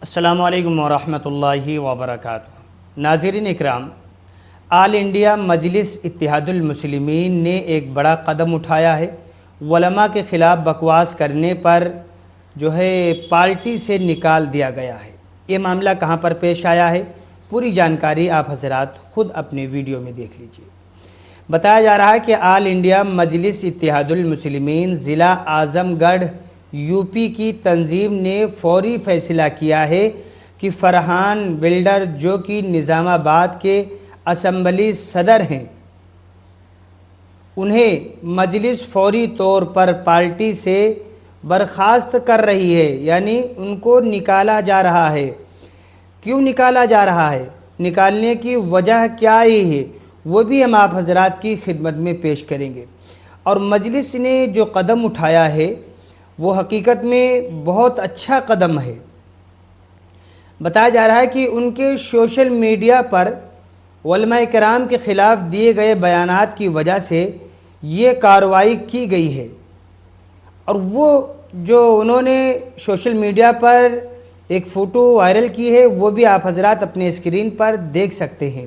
السلام علیکم ورحمۃ اللہ وبرکاتہ۔ ناظرین اکرام، آل انڈیا مجلس اتحاد المسلمین نے ایک بڑا قدم اٹھایا ہے۔ علماء کے خلاف بکواس کرنے پر پارٹی سے نکال دیا گیا ہے۔ یہ معاملہ کہاں پر پیش آیا ہے، پوری جانکاری آپ حضرات خود اپنے ویڈیو میں دیکھ لیجئے۔ بتایا جا رہا ہے کہ آل انڈیا مجلس اتحاد المسلمین ضلع اعظم گڑھ یو پی کی تنظیم نے فوری فیصلہ کیا ہے کہ فرحان بلڈر جو کہ نظام آباد کے اسمبلی صدر ہیں، انہیں مجلس فوری طور پر پارٹی سے برخاست کر رہی ہے، یعنی ان کو نکالا جا رہا ہے۔ کیوں نکالا جا رہا ہے، نکالنے کی وجہ کیا ہے، وہ بھی ہم آپ حضرات کی خدمت میں پیش کریں گے۔ اور مجلس نے جو قدم اٹھایا ہے وہ حقیقت میں بہت اچھا قدم ہے۔ بتایا جا رہا ہے کہ ان کے سوشل میڈیا پر علماء کرام کے خلاف دیے گئے بیانات کی وجہ سے یہ کارروائی کی گئی ہے۔ اور وہ جو انہوں نے سوشل میڈیا پر ایک فوٹو وائرل کی ہے وہ بھی آپ حضرات اپنے اسکرین پر دیکھ سکتے ہیں۔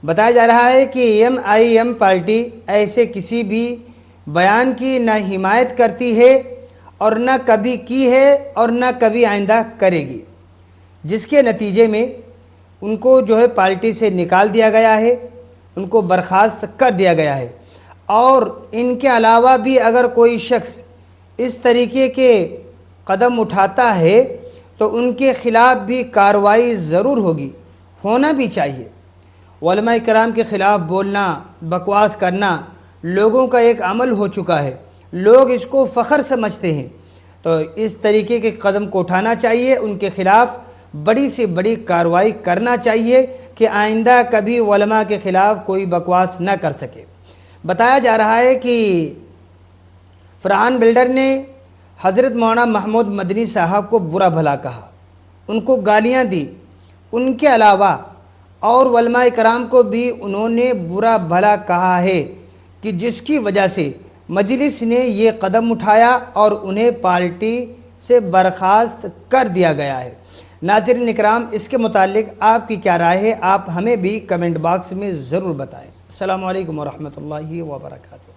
بتایا جا رہا ہے کہ ایم پارٹی ایسے کسی بھی بیان کی نہ حمایت کرتی ہے اور نہ کبھی کی ہے اور نہ کبھی آئندہ کرے گی، جس کے نتیجے میں ان کو پارٹی سے نکال دیا گیا ہے، ان کو برخاست کر دیا گیا ہے۔ اور ان کے علاوہ بھی اگر کوئی شخص اس طریقے کے قدم اٹھاتا ہے تو ان کے خلاف بھی کارروائی ضرور ہوگی، ہونا بھی چاہیے۔ علماء کرام کے خلاف بولنا، بکواس کرنا لوگوں کا ایک عمل ہو چکا ہے، لوگ اس کو فخر سمجھتے ہیں۔ تو اس طریقے کے قدم کو اٹھانا چاہیے، ان کے خلاف بڑی سے بڑی کارروائی کرنا چاہیے کہ آئندہ کبھی علماء کے خلاف کوئی بکواس نہ کر سکے۔ بتایا جا رہا ہے کہ فرحان بلڈر نے حضرت مولانا محمود مدنی صاحب کو برا بھلا کہا، ان کو گالیاں دی۔ ان کے علاوہ اور علماء کرام کو بھی انہوں نے برا بھلا کہا ہے، کہ جس کی وجہ سے مجلس نے یہ قدم اٹھایا اور انہیں پارٹی سے برخاست کر دیا گیا ہے۔ ناظرین اکرام، اس کے متعلق آپ کی کیا رائے ہے، آپ ہمیں بھی کمنٹ باکس میں ضرور بتائیں۔ السلام علیکم ورحمۃ اللہ وبرکاتہ۔